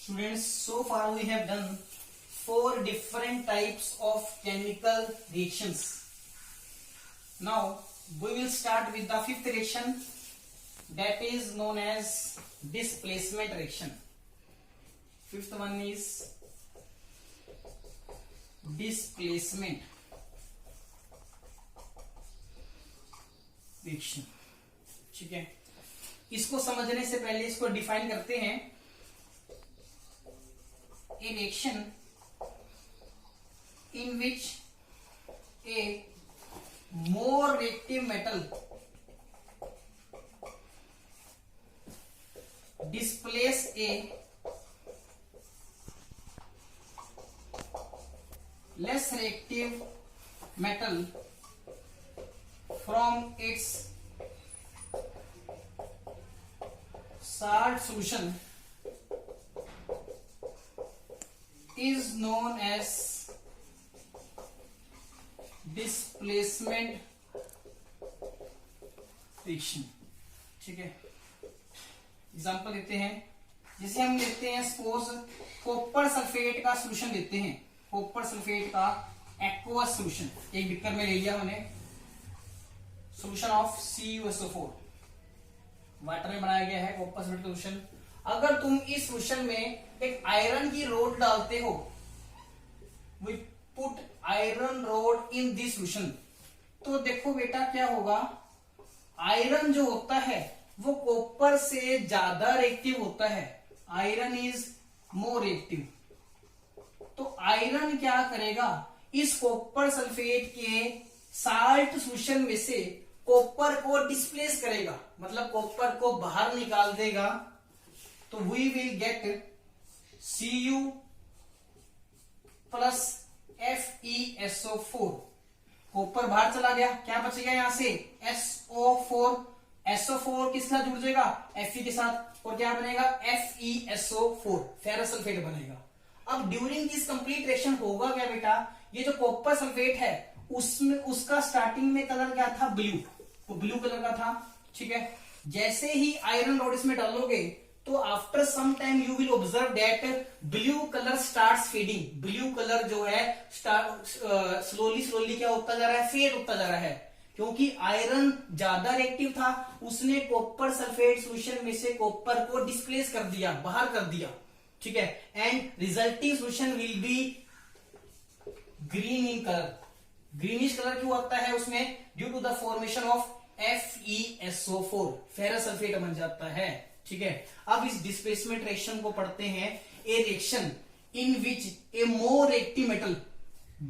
Students, so far we have done 4 different types of chemical reactions. Now we will start with the fifth reaction, that is known as displacement reaction. Fifth one is displacement reaction. ठीक है, इसको समझने से पहले इसको define करते हैं. A reaction in which a more reactive metal displace a less reactive metal from its salt solution is known as displacement reaction. ठीक है, एग्जांपल देते हैं. जैसे हम लेते हैं सपोज कॉपर सल्फेट का सोल्यूशन लेते हैं. कॉपर सल्फेट का एक्वस सोल्यूशन एक बिकर में ले लिया हमने. सोल्यूशन ऑफ CuSO4 वाटर में बनाया गया है कॉपर सल्फेट का सोल्यूशन. अगर तुम इस सोल्यूशन में एक आयरन की रोड डालते हो, we put iron rod in this solution, तो देखो बेटा क्या होगा. आयरन जो होता है वो कॉपर से ज्यादा रिएक्टिव होता है. Iron is more reactive. तो आयरन क्या करेगा, इस कॉपर सल्फेट के साल्ट सोल्यूशन में से कॉपर को डिस्प्लेस करेगा, मतलब कॉपर को बाहर निकाल देगा. तो we will get Cu plus FeSO4. Copper बाहर चला गया, क्या बचेगा यहां से SO4. SO4 किस साथ जुड़ जाएगा, Fe के साथ, और क्या बनेगा FeSO4, फेरस सल्फेट बनेगा. अब ड्यूरिंग दिस कंप्लीट रिएक्शन होगा क्या बेटा, ये जो कॉपर सल्फेट है उसमें उसका स्टार्टिंग में कलर क्या था, ब्लू. वो ब्लू कलर का था. ठीक है, जैसे ही आयरन रोड इसमें डालोगे तो after some time you will observe that blue colour starts fading. Blue colour जो है स्लोली क्या होता जा रहा है, फेड होता जा रहा है, क्योंकि आयरन ज्यादा रिएक्टिव था. उसने कॉपर सल्फेट सोल्यूशन में से कॉपर को डिस्प्लेस कर दिया, बाहर कर दिया. ठीक है, and resulting solution will be green in colour. Greenish colour क्यों आता है उसमें, due to the formation of FeSO4, ferrous sulphate बन जाता है. ठीक है, अब इस डिस्प्लेसमेंट रिएक्शन को पढ़ते हैं. A reaction in which a more reactive metal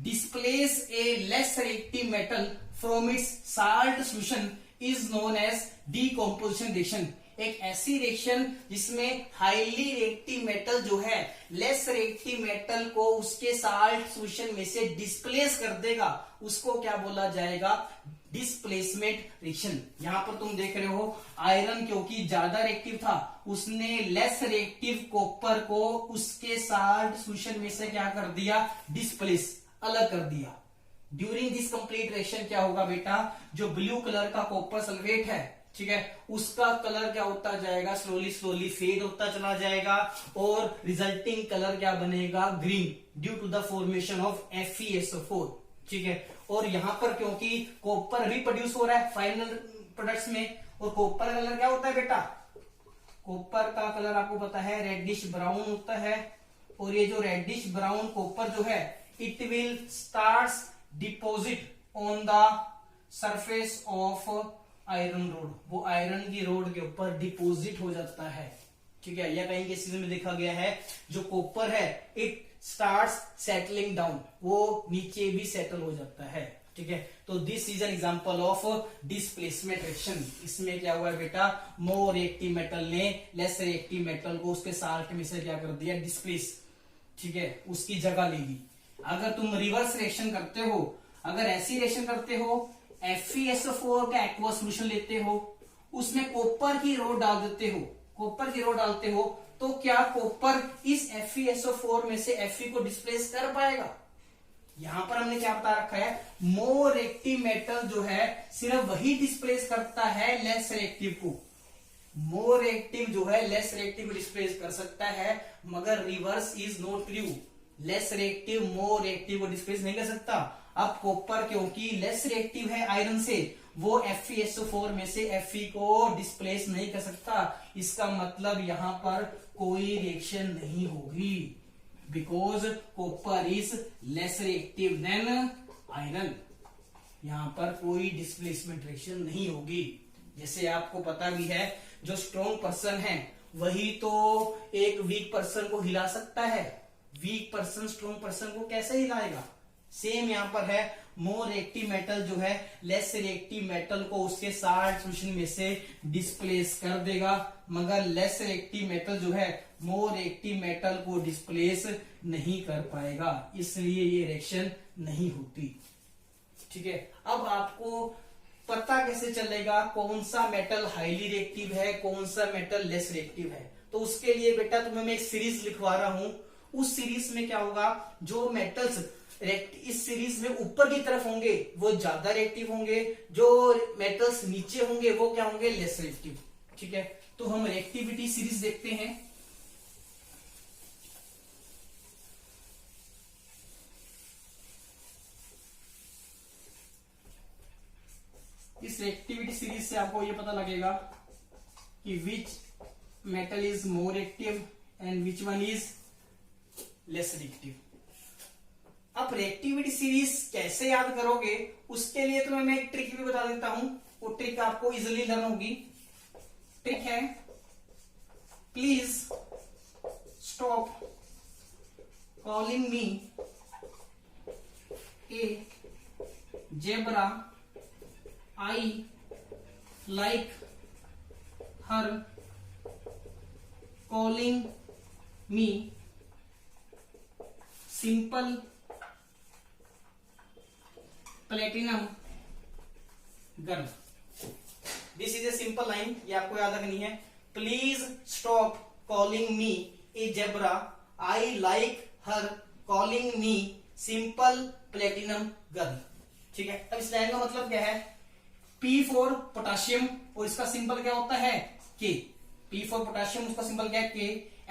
displace a less reactive metal from its salt solution is known as decomposition reaction. एक ऐसी रिएक्शन जिसमें हाईली रिएक्टिव मेटल जो है लेस रिएक्टिव मेटल को उसके साल्ट सोल्यूशन में से displace कर देगा, उसको क्या बोला जाएगा, डिस्प्लेसमेंट रिएक्शन. यहां पर तुम देख रहे हो आयरन क्योंकि ज्यादा रिएक्टिव था, उसने लेस रिएक्टिव कॉपर को उसके साल्ट सोल्यूशन में से क्या कर दिया, डिस्प्लेस, अलग कर दिया. ड्यूरिंग दिस कंप्लीट रिएक्शन क्या होगा बेटा, जो ब्लू कलर का कॉपर सल्फेट है, ठीक है, उसका कलर क्या होता जाएगा, स्लोली फेड होता चला जाएगा, और रिजल्टिंग कलर क्या बनेगा, green, due to the formation of FeSO4. ठीक है, और यहां पर क्योंकि कॉपर भी प्रोड्यूस हो रहा है फाइनल प्रोडक्ट्स में, और कॉपर कलर क्या होता है बेटा, कॉपर का कलर आपको पता है रेडिश ब्राउन होता है. और ये जो रेडिश ब्राउन कॉपर जो है, it will starts deposit on the surface of iron rod. वो आयरन की रोड के ऊपर डिपॉजिट हो जाता है. ठीक है, या कहीं केसेस में देखा गया है जो कॉपर है इट स्टार्ट्स सेटलिंग डाउन, वो नीचे भी सेटल हो जाता है. ठीक है, तो this is an example of displacement reaction. इसमें क्या हुआ है बेटा, मोर रिएक्टिव मेटल ने लेस रिएक्टिव मेटल को उसके साल्ट में से क्या कर दिया, डिस्प्लेस. ठीक है, उसकी जगह ले ली. अगर तुम रिवर्स रिएक्शन करते हो, अगर ऐसी रिएक्शन करते हो, FeSO4 का एक्वा सोल्यूशन लेते हो, उसमें कॉपर की रोड डाल देते हो, कॉपर की रोड डालते हो, तो क्या कॉपर इस FeSO4 में से Fe को डिस्प्लेस कर पाएगा, यहां पर हमने क्या बता रखा है, मोर रिएक्टिव मेटल जो है सिर्फ वही डिस्प्लेस करता है लेस रिएक्टिव को. मोर रिएक्टिव जो है लेस रिएक्टिव को डिस्प्लेस कर सकता है, मगर reverse is not true. Less reactive more reactive को डिस्प्लेस नहीं कर सकता। अब कॉपर क्योंकि लेस रिएक्टिव है आयरन से, वो FeSO4 में से Fe को डिस्प्लेस नहीं कर सकता। इसका मतलब यहां पर कोई रिएक्शन नहीं होगी, because copper is less reactive than iron. यहां पर कोई डिस्प्लेसमेंट रिएक्शन नहीं होगी। जैसे आपको पता भी है, जो स्ट्रॉन्ग पर्सन है वही तो एक वीक पर्सन को हिला सकता है। वीक पर्सन स्ट्रॉन्ग पर्सन को कैसे हिलाएगा? सेम यहां पर है, मोर रिएक्टिव मेटल जो है लेस रिएक्टिव मेटल को उसके साल्ट सॉल्यूशन में से डिस्प्लेस कर देगा, मगर लेस रिएक्टिव मेटल जो है मोर रिएक्टिव मेटल को डिस्प्लेस नहीं कर पाएगा, इसलिए ये रिएक्शन नहीं होती। ठीक है, अब आपको पता कैसे चलेगा कौन सा मेटल हाईली रिएक्टिव है, कौन सा मेटल लेस रिएक्टिव है? तो उसके लिए बेटा तुम्हें मैं एक सीरीज लिखवा रहा हूं। उस सीरीज में क्या होगा, जो मेटल्स इस सीरीज में ऊपर की तरफ होंगे वो ज्यादा रिएक्टिव होंगे, जो मेटल्स नीचे होंगे वो क्या होंगे, लेस रिएक्टिव। ठीक है, तो हम रिएक्टिविटी सीरीज देखते हैं। इस रिएक्टिविटी सीरीज से आपको ये पता लगेगा कि which metal is more reactive and which one is less reactive. अब रिएक्टिविटी सीरीज कैसे याद करोगे, उसके लिए तुम्हें मैं एक ट्रिक भी बता देता हूं, वो ट्रिक आपको इजीली लर्न होगी। ट्रिक है, please stop calling me A zebra, I like her calling me simple platinum girl। This is a simple line, ये आपको याद रखनी है। Please stop calling me A zebra, I like her calling me simple platinum girl. ठीक है, अब इस line का मतलब क्या है, P फॉर पोटाशियम और इसका सिंबल क्या होता है, K। P फॉर पोटाशियम उसका सिंबल क्या है, K।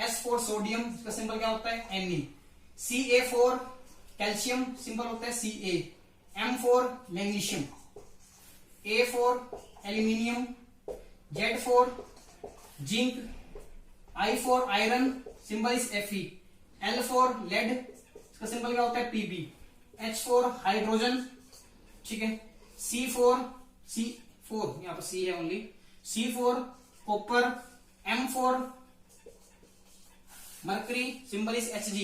S फॉर सोडियम इसका सिंबल क्या होता है, Na। Ca for calcium symbol होता है Ca। M for magnesium, A for aluminium, Z for zinc, I for iron symbol is Fe। L for lead इसका सिंबल क्या होता है Pb। H फॉर हाइड्रोजन, ठीक है। C4 यहाँ पर C है only. C for copper, M for mercury symbol is Hg।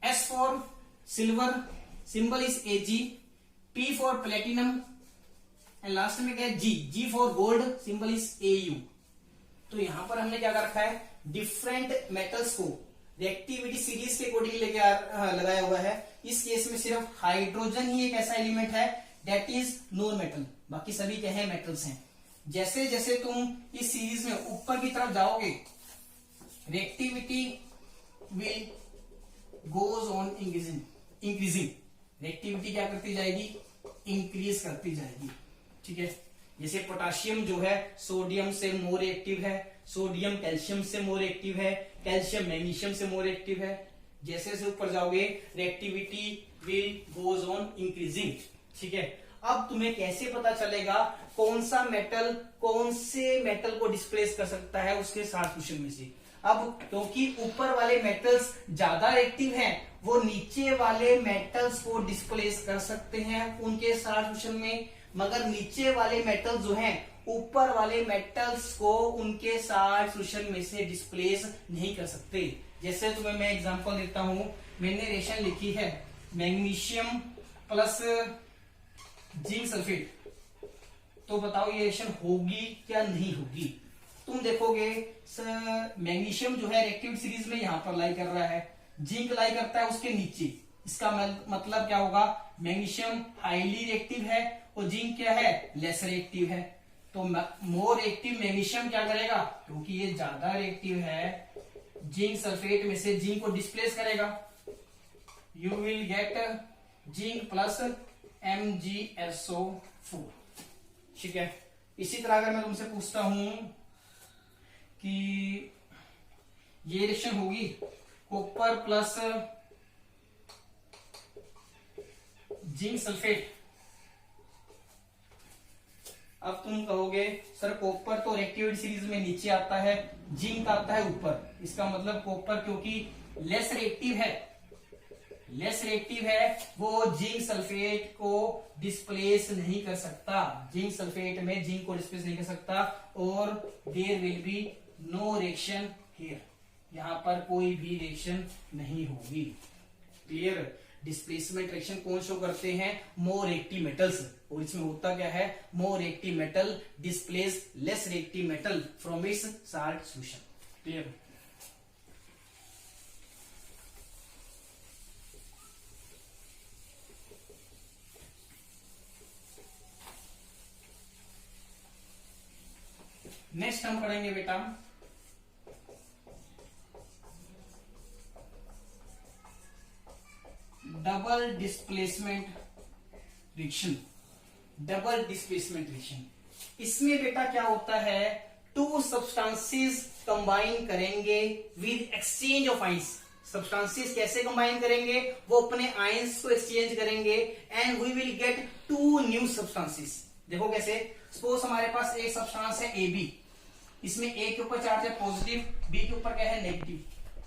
S for silver symbol is Ag। P for platinum and last में क्या है G for gold symbol is Au। तो यहां पर हमने क्या कर रखा है, डिफरेंट मेटल्स को रिएक्टिविटी सीरीज के अकॉर्डिंग लेके लगाया हुआ है। इस केस में सिर्फ हाइड्रोजन ही एक ऐसा एलिमेंट है दैट इज नॉन मेटल, बाकी सभी क्या है, मेटल्स हैं। जैसे जैसे तुम इस सीरीज में ऊपर की तरफ जाओगे, reactivity will goes on increasing. Reactivity क्या करती जाएगी, इंक्रीज करती जाएगी। ठीक है, जैसे पोटाशियम जो है सोडियम से मोर रिएक्टिव है, सोडियम कैल्शियम से मोर रिएक्टिव है, कैल्शियम मैग्नीशियम से मोर रिएक्टिव है। जैसे जैसे ऊपर जाओगे reactivity will goes on increasing. ठीक है, अब तुम्हें कैसे पता चलेगा कौन सा मेटल कौन से मेटल को डिस्प्लेस कर सकता है उसके साथ सॉल्यूशन में से। अब क्योंकि ऊपर वाले मेटल्स ज्यादा रिएक्टिव हैं, वो नीचे वाले मेटल्स को डिस्प्लेस कर सकते हैं उनके साथ सॉल्यूशन में, मगर नीचे वाले मेटल जो हैं ऊपर वाले मेटल्स को उनके साथ सॉल्यूशन में से डिस्प्लेस नहीं कर सकते। जैसे तुम्हें मैं एग्जांपल देता हूं, मैंने रिएक्शन लिखी है मैग्नीशियम प्लस जिंक सल्फेट, तो बताओ ये रिएक्शन होगी क्या नहीं होगी। तुम देखोगे मैग्नीशियम जो है रिएक्टिव सीरीज में यहां पर लाई कर रहा है, जिंक लाई करता है उसके नीचे। इसका मतलब क्या होगा, मैग्नीशियम हाईली रिएक्टिव है और जिंक क्या है, लेस रिएक्टिव है। तो मोर रिएक्टिव मैग्नीशियम क्या करेगा, क्योंकि ये ज्यादा रिएक्टिव है, जिंक सल्फेट में से जिंक को डिस्प्लेस करेगा। You will gate zinc plus MgSO4। ठीक है, इसी तरह अगर मैं तुमसे पूछता हूं कि ये रिएक्शन होगी कॉपर प्लस जिंक सल्फेट। अब तुम कहोगे सर कॉपर तो रिएक्टिविटी सीरीज में नीचे आता है, जिंक आता है ऊपर, इसका मतलब कॉपर क्योंकि लेस रिएक्टिव है वो जिंक सल्फेट को डिस्प्लेस नहीं कर सकता, जिंक सल्फेट में जिंक को डिस्प्लेस नहीं कर सकता, और there will be no reaction here, यहां पर कोई भी रिएक्शन नहीं होगी। क्लियर। डिस्प्लेसमेंट रिएक्शन कौन शो करते हैं? मोर रिएक्टिव मेटल्स, और इसमें होता क्या है? More reactive metal displace less reactive metal from its salt solution. Clear. Next हम पढ़ेंगे बेटा double displacement reaction. Double displacement reaction, इसमें बेटा क्या होता है? टू सब्सटेंसेस कंबाइन करेंगे with exchange of ions. Substances कैसे कंबाइन करेंगे? वो अपने आयंस को एक्सचेंज करेंगे and we will get two new substances. देखो कैसे? सपोज हमारे पास एक सब्सटेंस है AB, इसमें A के ऊपर चार्ज है पॉजिटिव, B के ऊपर क्या है नेगेटिव,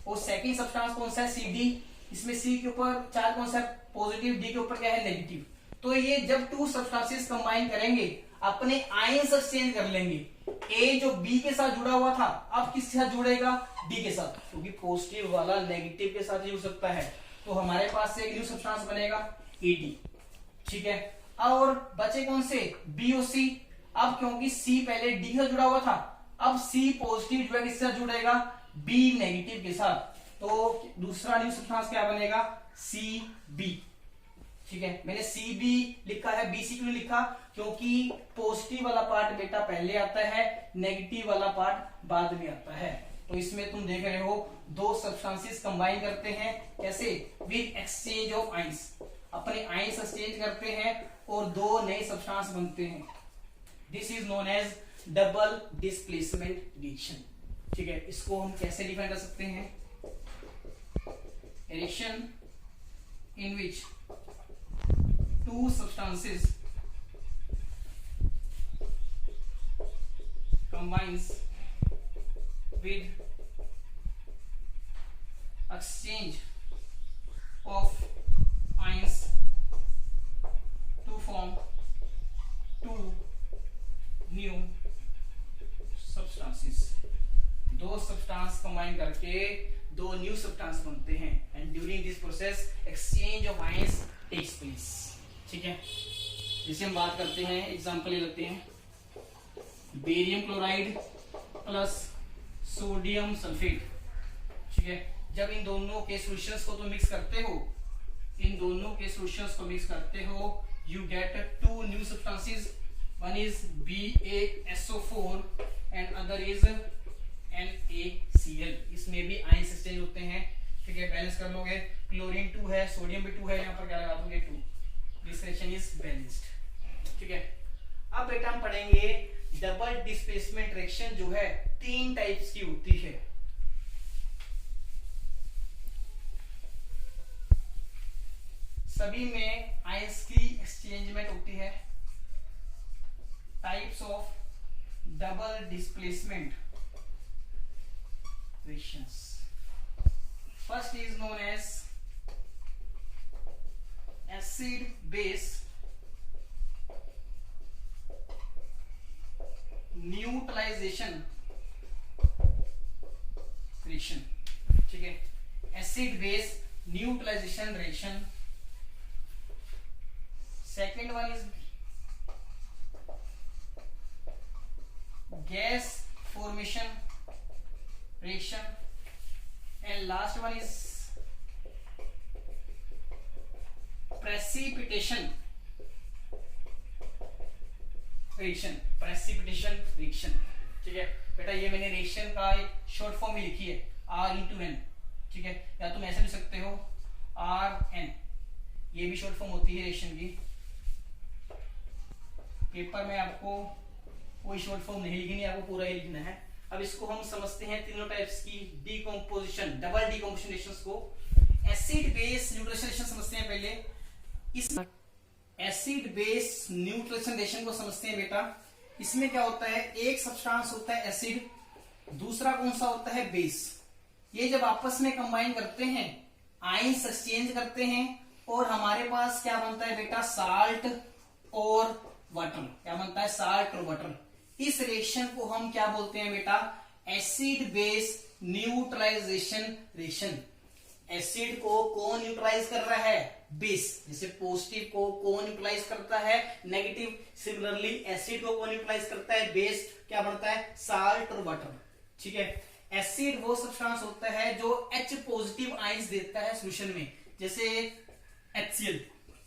और सेकंड सब्सटेंस कौन सा है CD, इसमें C के ऊपर चार्ज कौन सा है पॉजिटिव, D के ऊपर क्या है नेगेटिव। तो ये जब टू सब्सटेंसेस कंबाइन करेंगे अपने आयंस एक्सचेंज कर लेंगे। A जो B के साथ जुड़ा हुआ था अब किसके साथ जुड़ेगा? D के साथ, क्योंकि पॉजिटिव वाला नेगेटिव के साथ जुड़ सकता है। तो हमारे पास से एक न्यू सब्सटेंस बनेगा AD, ठीक है। और बचे कौन से? B और C। अब क्योंकि C पहले D के साथ जुड़ा हुआ था, अब C पॉजिटिव जो है किसके साथ जुड़ेगा? B नेगेटिव के साथ। तो दूसरा न्यू सब्सटेंस क्या बनेगा? CB, ठीक है। मैंने CB लिखा है, BC क्यों लिखा? क्योंकि पॉजिटिव वाला पार्ट बेटा पहले आता है, नेगेटिव वाला पार्ट बाद में आता है। तो इसमें तुम देख रहे हो दो सब्सटेंसेस कंबाइन करते हैं, कैसे? विद एक्सचेंज ऑफ आयंस, अपने आयंस एक्सचेंज करते हैं और दो नए सब्सटेंस बनते हैं। This is known as double displacement reaction, ठीक है। इसको हम कैसे डिफाइन कर सकते हैं? Reaction in which two substances combines with exchange of ions to form two new substances। दो सब्सटेंस कंबाइन करके दो न्यू सब्सटेंस बनते हैं and during this process exchange of ions takes place, ठीक है। जैसे हम बात करते हैं, एग्जांपल ले लेते हैं barium chloride plus sodium sulphate, ठीक है। जब इन दोनों के सॉल्यूशंस को तुम मिक्स करते हो, इन दोनों के सॉल्यूशंस को मिक्स करते हो, you get two new substances. One is BaSO4 and other is NaCl। इसमें भी आयंस एक्सचेंज होते हैं, ठीक है। बैलेंस कर लोगे, क्लोरीन 2 है, सोडियम भी 2 है, यहाँ पर क्या लगा दोगे 2। दिस रिएक्शन इज बैलेंस्ड, ठीक है। अब बेटा हम पढ़ेंगे डबल डिस्प्लेसमेंट रिएक्शन जो है 3 टाइप्स की होती है। सभी में आयंस की एक्सचेंजमेंट होती है। Types of double displacement reactions. First is known as acid base neutralization reaction, ठीक है। acid base neutralization reaction। second one is gas formation reaction and last one is precipitation reaction। precipitation reaction, ठीक है बेटा। ये मैंने reaction का एक short form में लिखी है R/N, ठीक है। या तुम ऐसे लिख सकते हो RN, ये भी शॉर्ट फॉर्म होती है रिएक्शन की। पेपर में आपको कोई शॉर्ट फॉर्म नहीं लिखनी, आपको पूरा ही लिखना है। अब इसको हम समझते हैं तीनों टाइप्स की डीकंपोजिशन, डबल डीकंपोजिशन रिएक्शंस को। एसिड बेस न्यूट्रलाइजेशन रिएक्शन समझते हैं पहले। इस एसिड बेस न्यूट्रलाइजेशन रिएक्शन को समझते हैं बेटा। इसमें क्या होता है, एक सब्सटेंस होता है एसिड, दूसरा कौन सा होता है बेस। ये जब आपस में कंबाइन करते हैं, आयंस एक्सचेंज करते हैं, और हमारे पास क्या बनता है बेटा, साल्ट और वाटर। क्या बनता है, साल्ट और वाटर। इस रिएक्शन को हम क्या बोलते हैं बेटा, acid base neutralisation reaction. Acid को कौन न्यूट्रलाइज कर रहा है, बेस। जैसे पॉजिटिव को कौन न्यूट्रलाइज करता है, नेगेटिव। सिमिलरली एसिड को कौन न्यूट्रलाइज करता है, बेस। क्या बनता है, साल्ट और वाटर। ठीक है। एसिड वो सब्सटेंस होता है जो H पॉजिटिव आयंस देता है सॉल्यूशन में। जैसे HCl,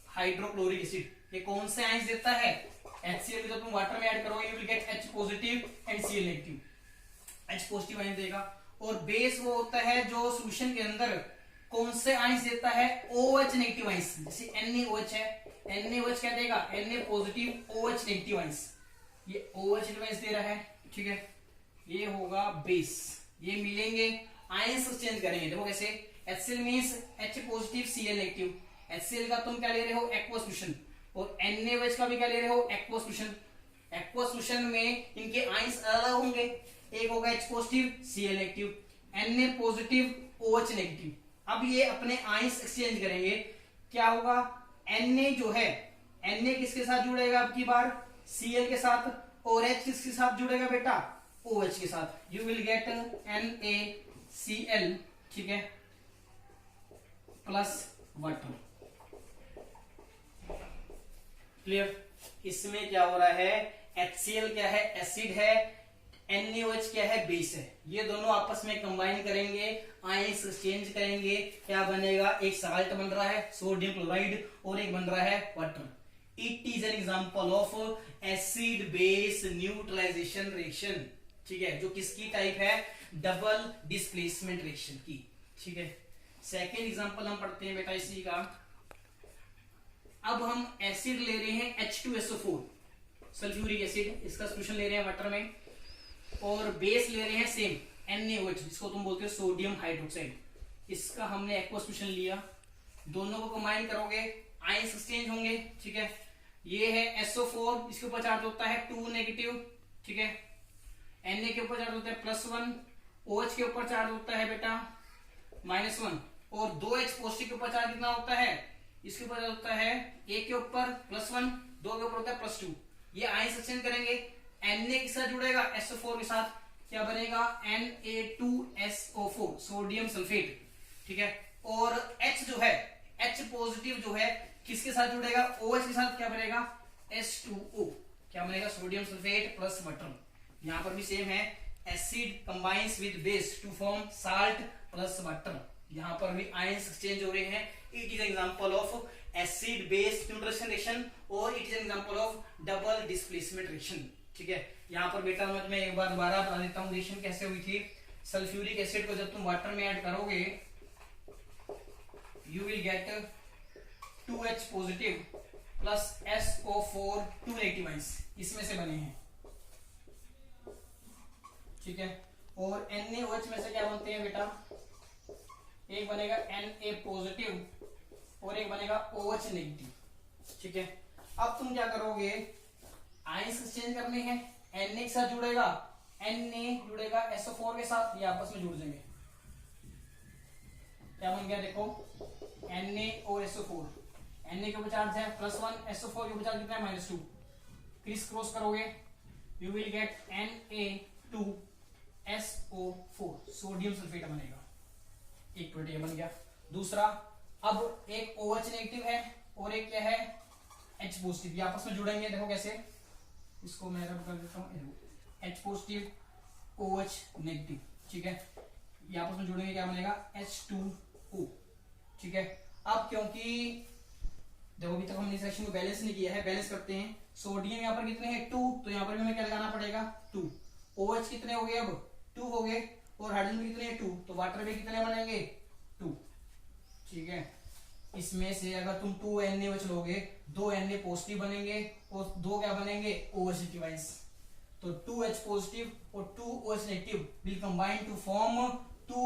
हाइड्रोक्लोरिक एसिड, ये कौन से आयंस देता है, HCl। जब तुम वाटर में ऐड करोगे you will gate H positive and Cl negative, H positive ions देगा। और बेस वो होता है जो सॉल्यूशन के अंदर कौन से आयंस देता है, OH नेगेटिव आयंस। जैसे NaOH है, NaOH क्या देगा, Na positive, OH negative ions. ये OH आयंस दे रहा है। ठीक है, ये होगा बेस। ये मिलेंगे, आयंस एक्सचेंज करेंगे। देखो कैसे, HCl means H positive Cl negative. HCl का तुम क्या ले रहे हो, एक्वस सॉल्यूशन, और NaOH का भी क्या ले रहे हो, एक्वस सॉल्यूशन। एक्वस सॉल्यूशन में इनके आयंस अलग होंगे, एक होगा H positive Cl negative, Na positive OH negative. अब ये अपने आयंस एक्सचेंज करेंगे, क्या होगा, Na जो है, Na किसके साथ जुड़ेगा अब की बार, Cl के साथ, और H किसके साथ जुड़ेगा बेटा, OH के साथ। यू विल गेट NaCl, ठीक है, प्लस वाटर। क्लियर। इसमें क्या हो रहा है, HCl क्या है, एसिड है, NaOH क्या है, बेस है। ये दोनों आपस में कंबाइन करेंगे, आयंस एक्सचेंज करेंगे, क्या बनेगा, एक साल्ट बन रहा है सोडियम क्लोराइड, और एक बन रहा है water. It is an example of acid base neutralisation reaction. ठीक है, जो किसकी टाइप है, डबल डिस्प्लेसमेंट रिएक्शन की। ठीक है, सेकेंड एग्जांपल हम पढ़ते हैं बेटा इसी का। अब हम एसिड ले रहे हैं H2SO4, सल्फ्यूरिक एसिड, इसका सॉल्यूशन ले रहे हैं वाटर में, और बेस ले रहे हैं सेम NaOH, जिसको तुम बोलते हो सोडियम हाइड्रोक्साइड। इसका हमने एक्वस सॉल्यूशन लिया, दोनों को कंबाइन करोगे, आयंस एक्सचेंज होंगे। ठीक है, ये है SO4, इसके ऊपर चार्ज होता है 2 नेगेटिव। ठीक है, Na के ऊपर चार्ज होता है +1, OH के ऊपर चार्ज होता है बेटा -1, और 2H पॉजिटिव के ऊपर चार्ज कितना होता है, इसके ऊपर चार्ज होता है, एक के ऊपर +1, 2 के ऊपर होता है +2। ये आयंस एक्सचेंज करेंगे, Na के साथ जुड़ेगा SO4 के साथ, क्या बनेगा, Na2SO4, सोडियम सल्फेट। ठीक है, और H जो है, H पॉजिटिव जो है, किसके साथ जुड़ेगा, OH के साथ, क्या बनेगा, H2O, क्या बनेगा, सोडियम सल्फेट प्लस वाटर। यहां पर भी सेम है, acid combines with base to form salt plus water. यहां पर भी आयंस एक्सचेंज हो रहे हैं। It is example of acid base neutralisation reaction, और it is example of double displacement reaction. ठीक है, यहाँ पर बेटा मैं एक बार दोबारा बता देता हूँ रिएक्शन कैसे हुई थी। सल्फ्यूरिक एसिड को जब तुम वाटर में ऐड करोगे, you will gate 2H positive plus SO4 2 negative ions, इसमें से बने हैं। ठीक है, और NaOH में से क्या बनते हैं बेटा, एक बनेगा Na पॉजिटिव और एक बनेगा OH नेगेटिव। ठीक है, अब तुम क्या करोगे, आयंस एक्सचेंज करने हैं, Na के साथ जुड़ेगा, Na जुड़ेगा SO4 के साथ, ये आपस में जुड़ जाएंगे। क्या बन गया, देखो NaOSO4, Na के ऊपर चार्ज है +1, SO4 के ऊपर चार्ज कितना है, -2। क्रिस क्रॉस करोगे, you will gate Na2SO4, sodium sulphate बनेगा। एक प्रोटीन बन गया। दूसरा, अब एक OH नेगेटिव है और एक क्या है, H पॉजिटिव, ये आपस में जुड़ेंगे। देखो कैसे, इसको मैं रब कर देता हूँ, H पॉजिटिव OH नेगेटिव। ठीक है, ये आपस में जुड़ेंगे, क्या बनेगा, H2O। ठीक है, अब क्योंकि देखो अभी तक हमने इस रिएक्शन को बैलेंस नहीं किया है, बैलेंस करते हैं। सोडियम यहाँ पर कितने हैं, 2, तो यहाँ पर भी हमें क्या लगाना पड़ेगा, 2। OH कितने हो गए, अब 2 हो गए, और हाइड्रोजन कितने हैं, 2, तो वाटर में कितने बनेंगे, 2। ठीक है, इसमें से अगर तुम 2 NaOH लोगे, 2 Na पॉजिटिव बनेंगे और 2 क्या बनेंगे, OH नेगेटिव आयंस। तो 2H पॉजिटिव और 2OH negative will combine to form 2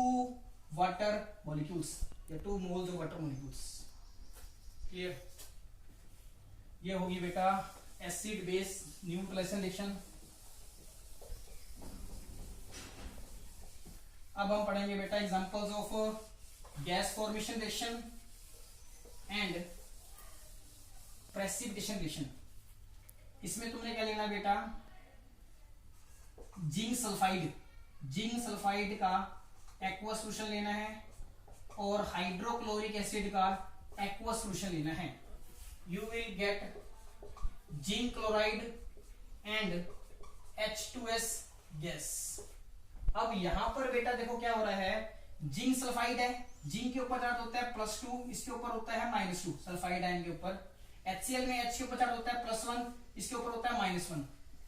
water molecules या 2 moles of water molecules. Clear? ये होगी बेटा एसिड बेस न्यूट्रलाइजेशन रिएक्शन। अब हम पढ़ेंगे बेटा examples of gas formation reaction and precipitation reaction. इसमें तुमने क्या लेना बेटा, जिंक सल्फाइड का एक्वा सोल्यूशन लेना है और हाइड्रोक्लोरिक एसिड का एक्वा सोल्यूशन लेना है। You will gate zinc chloride and H2S gas. अब यहां पर बेटा देखो क्या हो रहा है, जिंक सल्फाइड है, जिंक के ऊपर चार्ज होता है +2, इसके ऊपर होता है -2 सल्फाइड आयन के ऊपर। HCl में H के ऊपर चार्ज होता है +1, इसके ऊपर होता है -1।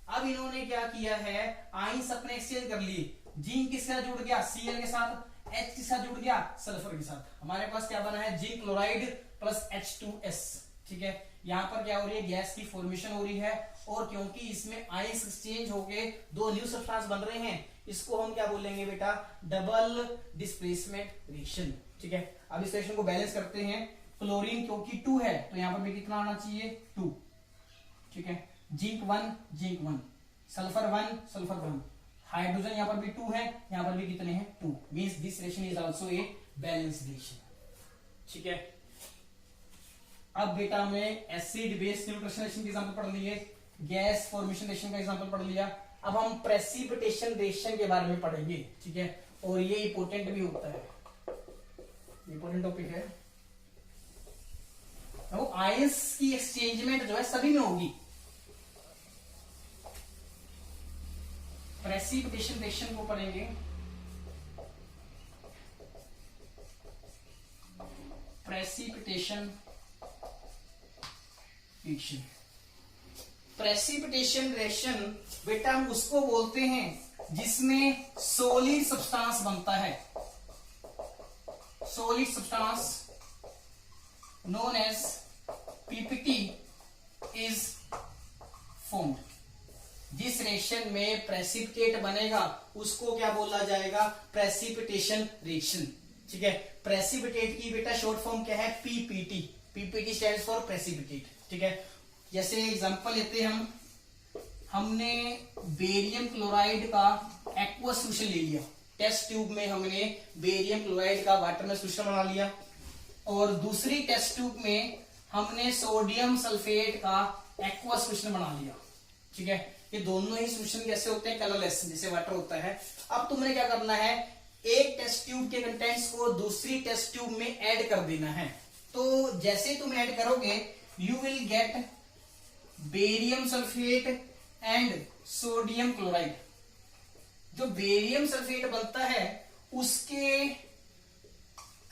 अब इन्होंने क्या किया है, आयंस अपने एक्सचेंज कर लिए, जिंक किसके साथ जुड़ गया, Cl के साथ, H के साथ जुड़ गया सल्फर के साथ। हमारे पास क्या बना है, जिंक क्लोराइड प्लस H2S। ठीक है, यहाँ पर क्या हो रही है, गैस की फॉर्मेशन हो रही है और क्योंकि इसमें आयंस एक्सचेंज होके 2 न्यू सब्सटेंस बन रहे हैं, इसको हम क्या बोलेंगे बेटा, डबल डिस्प्लेसमेंट रिएक्शन। ठीक है, अब इस रिएक्शन को बैलेंस करते हैं। क्लोरीन क्योंकि 2 है तो यहां पर भी कितना आना चाहिए, 2। ठीक है, जिंक 1, सल्फर 1, हाइड्रोजन यहां पर भी 2 है, यहां पर भी कितने हैं, 2। Means this reaction is also a balance reaction. ठीक है, अब बेटा हमने एसिड बेस न्यूट्रलाइजेशन रिएक्शन के एग्जांपल पढ़ लिए, गैस फॉर्मेशन रिएक्शन का एग्जांपल पढ़ लिया। अब हम प्रेसिपिटेशन रिएक्शन के बारे में पढ़ेंगे। ठीक है, और ये इंपॉर्टेंट भी होता है, इंपॉर्टेंट टॉपिक है। तो आयंस की एक्सचेंजमेंट जो है सभी में होगी। प्रेसिपिटेशन रिएक्शन को पढ़ेंगे। प्रेसिपिटेशन रिएक्शन, प्रेसिपिटेशन रिएक्शन बेटा हम उसको बोलते हैं जिसमें सॉलिड सब्सटेंस बनता है, solid substance known as PPT is formed. जिस रिएक्शन में प्रेसिपिटेट बनेगा उसको क्या बोला जाएगा, प्रेसिपिटेशन रिएक्शन। ठीक है, प्रेसिपिटेट की बेटा शॉर्ट फॉर्म क्या है, PPT. PPT stands for precipitate. ठीक है, जैसे एग्जांपल लेते हैं हमने बेरियम क्लोराइड का एक्वा सोल्यूशन ले लिया, टेस्ट ट्यूब में हमने बेरियम क्लोराइड का वाटर में सोल्यूशन बना लिया और दूसरी टेस्ट ट्यूब में हमने सोडियम सल्फेट का एक्वा सोल्यूशन बना लिया। ठीक है, ये दोनों ही सोल्यूशन कैसे होते हैं, कलरलेस, जैसे वाटर होता है। अब तुमने क्या करना है, एक टेस्ट ट्यूब के कंटेंट्स को दूसरी टेस्ट ट्यूब में ऐड कर देना है। तो जैसे तुम ऐड करोगे you will gate barium sulphate and sodium chloride. जो बेरियम सल्फेट बनता है उसके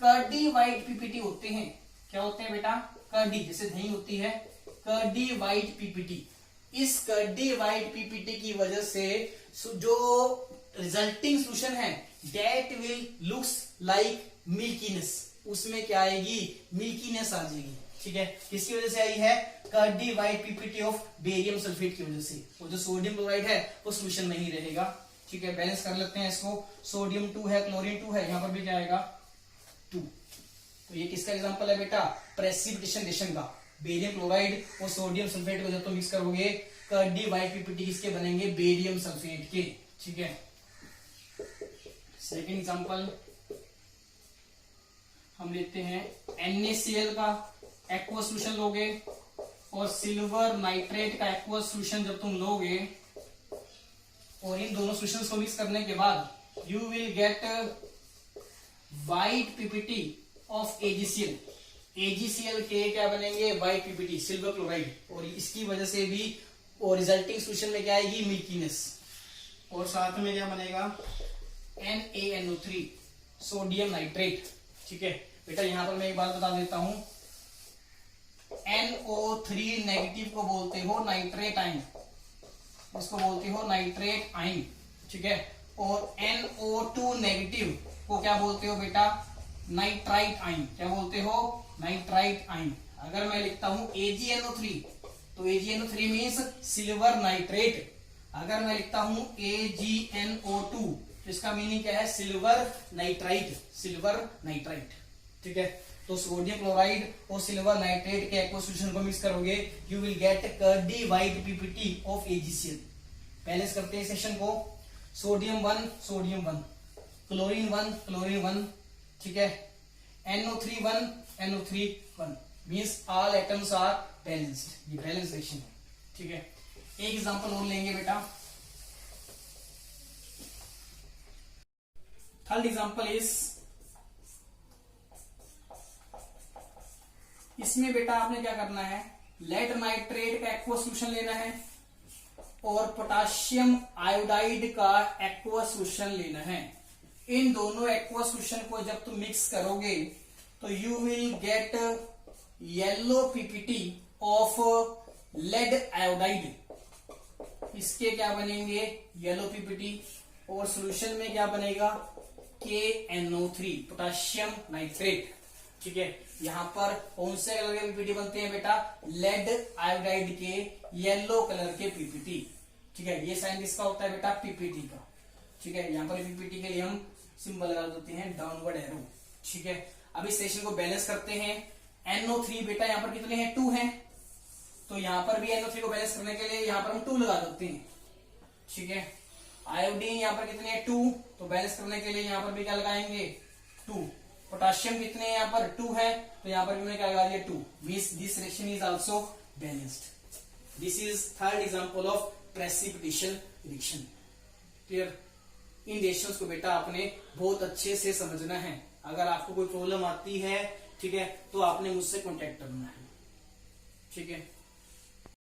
कर्डी वाइट पीपीटी होते हैं। क्या होते हैं बेटा, कर्डी, जैसे दही होती है, कर्डी वाइट पीपीटी। इस कर्डी वाइट पीपीटी की वजह से जो रिजल्टिंग सोल्यूशन है that will looks like milkiness, उसमें क्या आएगी, मिल्कीनेस आ जाएगी। ठीक है, किसकी वजह से आई है, curdy white PPT of barium sulphate की वजह से। और जो सोडियम क्लोराइड है वो सोल्यूशन में ही रहेगा। ठीक है, बैलेंस कर लेते हैं इसको। सोडियम 2 है, क्लोरीन 2 है, यहां पर भी क्या आएगा, 2। तो ये किसका एग्जांपल है बेटा, प्रेसिपिटेशन रिएक्शन का। बेरियम क्लोराइड और सोडियम सल्फेट को जब तुम मिक्स करोगे, कर्डी वाइट पीपीटी किसके बनेंगे, बेरियम सल्फेट के। ठीक है, सेकेंड एग्जांपल हम लेते हैं, NaCl का एक्वा सोल्यूशन लोगे और सिल्वर नाइट्रेट का एक्वा सोल्यूशन जब तुम लोगे और इन दोनों सोल्यूशंस को मिक्स करने के बाद you will gate white PPT of AgCl। AgCl के क्या बनेंगे, व्हाइट पीपीटी, सिल्वर क्लोराइड। और इसकी वजह से भी और रिजल्टिंग सोल्यूशन में क्या आएगी, मिल्कीनेस। और साथ में क्या बनेगा, NaNO3 सोडियम नाइट्रेट। ठीक है बेटा, यहां पर मैं एक बात बता देता हूं, NO3 नेगेटिव को बोलते हो नाइट्रेट आयन, इसको बोलते हो नाइट्रेट आयन। ठीक है, और NO2 नेगेटिव को क्या बोलते हो बेटा, नाइट्राइट आयन। क्या बोलते हो, नाइट्राइट आयन। अगर मैं लिखता हूं AgNO3 तो AgNO3 मीन्स सिल्वर नाइट्रेट अगर मैं लिखता हूं AgNO2 तो इसका मीनिंग क्या है? Silver nitrite, silver nitrite. ठीक है, तो सोडियम क्लोराइड और सिल्वर नाइट्रेट के एक्वा सॉल्यूशन को मिक्स करोगे, you will gate curdy white PPT of AgCl। Balance करते हैं सेशन को। सोडियम 1 सोडियम 1, क्लोरीन 1 क्लोरीन 1, ठीक है, NO3 1 NO3 1, means all atoms are balanced. ये बैलेंस रिएक्शन है। ठीक है, एक एग्जांपल और लेंगे बेटा। थर्ड एग्जांपल इज, इसमें बेटा आपने क्या करना है, लेड नाइट्रेट का एक्वा सॉल्यूशन लेना है और पोटाशियम आयोडाइड का एक्वा सॉल्यूशन लेना है। इन दोनों एक्वा सॉल्यूशन को जब तुम मिक्स करोगे तो you will get yellow PPT of lead iodide. इसके क्या बनेंगे? Yellow PPT. और सॉल्यूशन में क्या बनेगा? KNO3 potassium nitrate. ठीक है, यहां पर कौन से कलर के पीपीटी बनते हैं बेटा? लेड आयोडाइड के येलो कलर के पीपीटी। ठीक है, ये साइन किसका होता है बेटा? पीपीटी का। ठीक है, यहां पर पीपीटी के लिए हम सिंबल लगा देते हैं डाउनवर्ड एरो। ठीक है, अब इस सेशन को बैलेंस करते हैं। NO3 बेटा यहां पर कितने हैं? 2 हैं, तो यहां पर भी NO3 को बैलेंस करने के लिए यहां पर हम 2 लगा देते हैं। ठीक है, आयोडीन यहां पर कितने हैं? 2, तो बैलेंस करने के लिए यहां पर भी क्या लगाएंगे? 2। पोटाशियम कितने हैं? यहाँ पर 2 है, तो यहाँ पर भी मैंने क्या लगा दिया? 2। Means this reaction is also balanced. This is third example of precipitation reaction. Clear? In reactions को बेटा आपने बहुत अच्छे से समझना है। अगर आपको कोई प्रॉब्लम आती है, ठीक है, तो आपने मुझसे कॉन्टेक्ट करना है। ठीक है।